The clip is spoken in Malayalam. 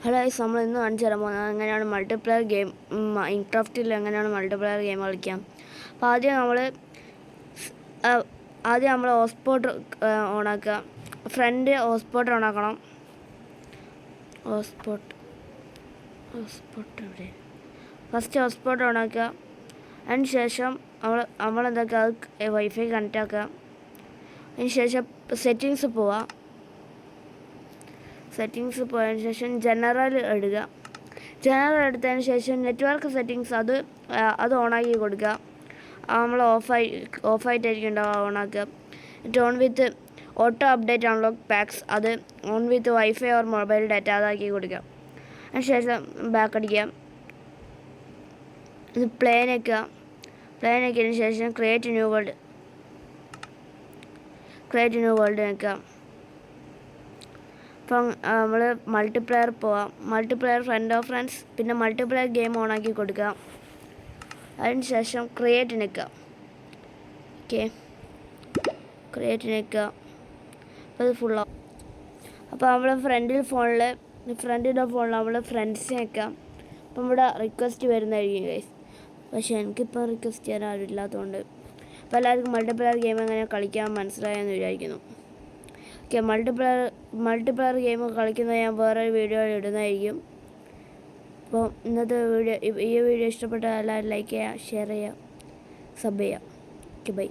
ഹലോ ഗൈസ്, നമ്മൾ ഇന്ന് കാണിച്ചു തരാൻ പോകുന്നത് എങ്ങനെയാണ് മൾട്ടിപ്ലെയർ ഗെയിം മൈൻക്രാഫ്റ്റിൽ എങ്ങനെയാണ് മൾട്ടിപ്ലെയർ ഗെയിം കളിക്കാം. അപ്പോൾ ആദ്യം നമ്മൾ ഹോട്ട്സ്പോട്ട് ഓണാക്കുക. ഫ്രണ്ട് ഹോട്ട്സ്പോട്ട് ഓണാക്കണം. ഹോട്ട്സ്പോട്ട് എവിടെ? ഫസ്റ്റ് ഹോട്ട്സ്പോട്ട് ഓണാക്കുക. അതിന് ശേഷം നമ്മളെന്താക്കുക, അത് വൈഫൈ കണക്റ്റ് ആക്കുക. അതിന് ശേഷം സെറ്റിങ്സ് പോവുക. സെറ്റിങ്സ് പോയതിന് ശേഷം ജനറൽ എടുക്കുക. ജനറൽ എടുത്തതിന് ശേഷം നെറ്റ്വർക്ക് സെറ്റിങ്സ് അത് ഓണാക്കി കൊടുക്കുക. നമ്മൾ ഓഫായിട്ടായിരിക്കും ഉണ്ടാവുക, ഓണാക്കുക. എന്നിട്ട് on with auto update unlock packs അത് on with wifi or mobile data അതാക്കി കൊടുക്കുക. അതിന് ശേഷം ബാക്ക് അടിക്കുക. ഇത് പ്ലേ ഞെക്കിയതിന് ശേഷം ക്രിയേറ്റ് ന്യൂ വേൾഡ് ഞെക്കുക. അപ്പം നമ്മൾ മൾട്ടിപ്ലെയർ പോവാം. മൾട്ടിപ്ലെയർ ഫ്രണ്ട്സ് പിന്നെ മൾട്ടിപ്ലെയർ ഗെയിം ഓണാക്കി കൊടുക്കുക. അതിന് ശേഷം ക്രിയേറ്റ് ഞെക്കുക. അപ്പോൾ അത് ഫുള്ളാവും. അപ്പോൾ നമ്മൾ ഫ്രണ്ടിൻ്റെ ഫോണിൽ നമ്മൾ ഫ്രണ്ട്സ് ഞെക്കാം. അപ്പം ഇവിടെ റിക്വസ്റ്റ് വരുന്നതായിരിക്കും ഗൈസ്. പക്ഷേ എനിക്കിപ്പോൾ റിക്വസ്റ്റ് ചെയ്യാൻ ആരും ഇല്ലാത്തതുകൊണ്ട് അപ്പോൾ എല്ലാവർക്കും മൾട്ടിപ്ലെയർ ഗെയിം എങ്ങനെ കളിക്കാൻ മനസ്സിലായെന്ന് വിചാരിക്കുന്നു. മൾട്ടിപ്ലെയർ ഗെയിം കളിക്കുന്നത് ഞാൻ വേറൊരു വീഡിയോ ഇടുന്നതായിരിക്കും. അപ്പോൾ ഇന്നത്തെ ഈ വീഡിയോ ഇഷ്ടപ്പെട്ട എല്ലാവരും ലൈക്ക് ചെയ്യുക, ഷെയർ ചെയ്യുക, സബ് ചെയ്യുക. ബൈ.